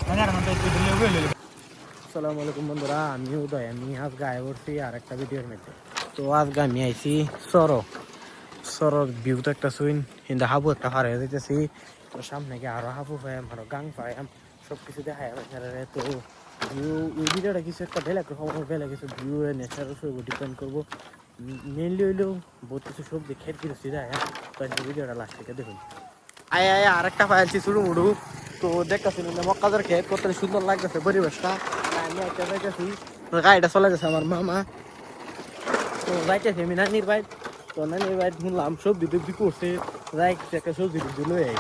আসসালামু আলাইকুম বন্ধুরা, আমি উদয়। আমি আজকে আয় করছি আর একটা ভিডিওর মধ্যে। তো আজকে আমি আইছি সরর ভিউ তো একটা সুইন কিন্তু হাবু একটা হার হয়ে যেতেছি। তো সামনে গিয়ে আরো হাবু পাইম, আরো গাং পাইম, সব কিছু দেখায় নেচারে। তো ভিউ এই ভিডিওটা কিছু একটা বেলেগ রকম, বেলেগ কিছু ভিউ নেচারের উপর ডিপেন্ড করবো। মেনলি হইলেও বহুত কিছু সবজি খেত কিছু দেয়। তো ভিডিওটা লাস্ট থেকে দেখুন। আয় আয় আর একটা পাইছি শুরু মুড়ু। তো দেখতেছি মক্কাদের খেত কত সুন্দর লাগতেছে পরিবেশটা। আমি একটা যাইতেছি, গাড়িটা চলে গেছে আমার মামা। তো যাইতেছি আমি নানির বাইক। তো নানির বাইক শুনলাম সবজি টবজি করছে, যাই একটা সবজি টবজি লই আই।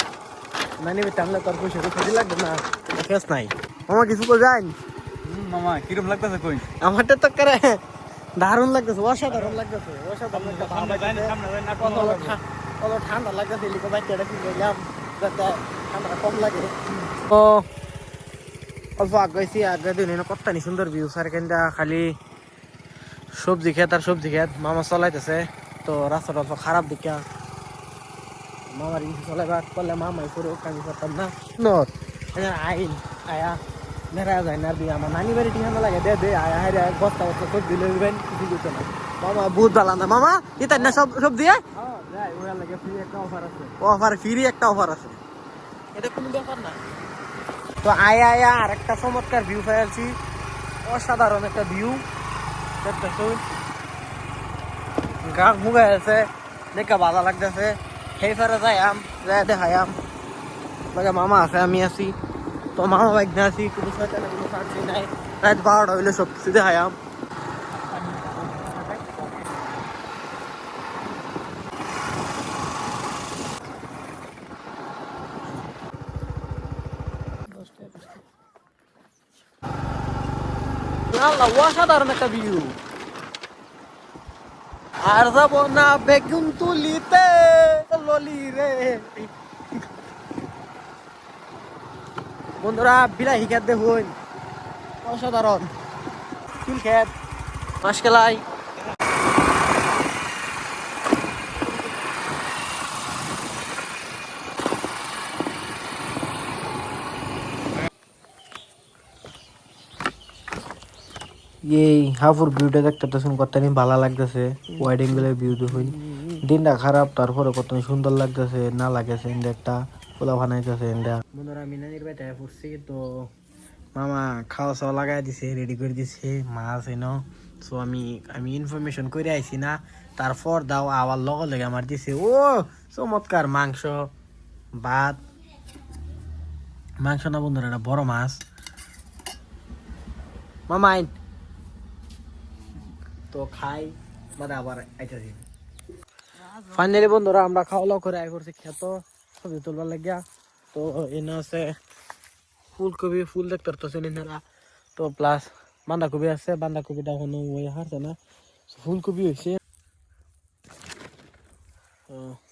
নানি বাইতে আনলে তোর পয়সা টুসি লাগবে না, ফেস নাই। মামা কিছু তো যাই মামা কিরম লাগতেছে কই? আমারটা তো করে দারুণ লাগতেছে, অসাধারণ লাগতেছে, অসাধারণ একটা ভাব আছে। কত ঠান্ডা লাগতেছে, এলিকে বাইকটা কিনলাম যাতে ঠান্ডাটা কম লাগে। তো অল্প আগাইছি, আগে দিন কত সুন্দর ভিউ স্যার কেনটা খালি সবজি খেত আর সবজি খেত। মামা চলাইতেছে, তো রাস্তাটা অল্প খারাপ দেখা মামার কিছু চলাইবার করলে মামাই করুক, আমি করতাম না। আইন আয়া নেড়া যায় না দিয়ে আমার নানি বাড়ি ঠিকানা লাগে দে দে আয়া হাই বস্তা বস্তা সবজি লইবেন, কিছু করতে না। মামা বহুত ভালো না মামা, ইতার না সব সবজি অফার ফ্রি একটা অফার আছে, এটা কোনো ব্যাপার না। তো আয়া আয়া আর একটা চমৎকার ভিউ পাইছি, অসাধারণ একটা ভিউ। গা মুগাই আছে, দেখা ভালো লাগতেছে। সেই ফেরে যাইয়াম, যাই দেখাইয়াম লাগে মামা আছে আমি আছি। তো মামা বাইক না আছি, কোনো শয়তানে কোনো সার্চি নাই। রাত 12টা হইলে সব কিছু দেখাইয়াম। আল্লাহ অসাধারণ একটা ভিউ। আর যাব না বেগুন তুলিতে ললি রে। বন্ধুরা বিলাহি খেত দেখুন, অসাধারণ চুল খেত মাসকেলাই। এই হাফুর ভিউটা দেখতে তো শুন কত ভালো লাগতেছে। ওয়াইড অ্যাঙ্গেলের ভিউ দেখুন, দিনটা খারাপ তারপরে কত সুন্দর লাগতেছে না লাগেছে। একটা পোলা বানাইতেছে বন্ধুরা, আমি নানির বাড়িতে পড়ছি। তো মামা খাওয়া খাওয়া লাগাই দিছে, রেডি করে দিছে মাছ এনো। সো আমি আমি ইনফরমেশন করে আইছি না, তারপর দাও আবার লগে লগে আমার দিছে ও চমৎকার মাংস ভাত। মাংস না বন্ধুরা, একটা বড় মাছ। মামা আইন তো খাই মানে আবার আইতাছি। ফাইনালি বন্ধুরা আমরা খাওয়া দাওয়া করে আই করছি খেত ছবি তুলবার লাগিয়া। তো এনে আছে ফুলকপি, ফুল দেখতে পারতেছেন এনারা। তো প্লাস বাঁধাকপি আছে, বাঁধাকপিটা এখনো ওই হারছে না। ফুলকপি হয়েছে,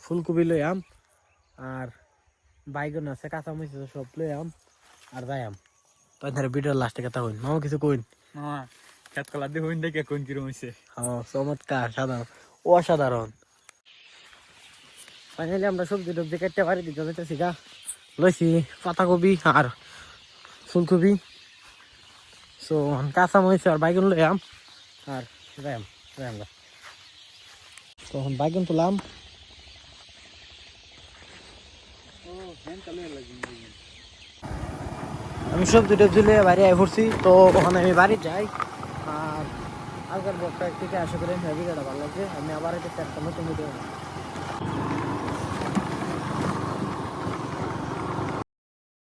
ফুলকপি লই আম। আর বাইগন আছে, কাঁচামরিচ আছে, সব লই আম আর যাই আম। তো এখানে ভিডিওর লাস্টে কথা কইন মামা, কিছু কইন। মামা খেত কলা দিয়ে হইন দেখে কোন কিরম হইছে? চমৎকার, সাধারণ অসাধারণ। ফাইনালি আমরা সবজি টবজি কেটে বাড়ি দিতে যেতেছি গা। লইছি পাতাকপি আর ফুলকপি, সো কাঁচামরিচ আর বাইগন লই আম আর যাইম যাইম গা। তখন বাইগন তুলাম। আমি সবজি টবজি লিয়ে বাড়ি আই পড়ছি। তো ওখানে আমি বাড়ি যাই। আর আজকের ব্লগটা থেকে আশা করি ভিডিওটা ভালো লাগছে। আমি আবার একটা নতুন ভিডিও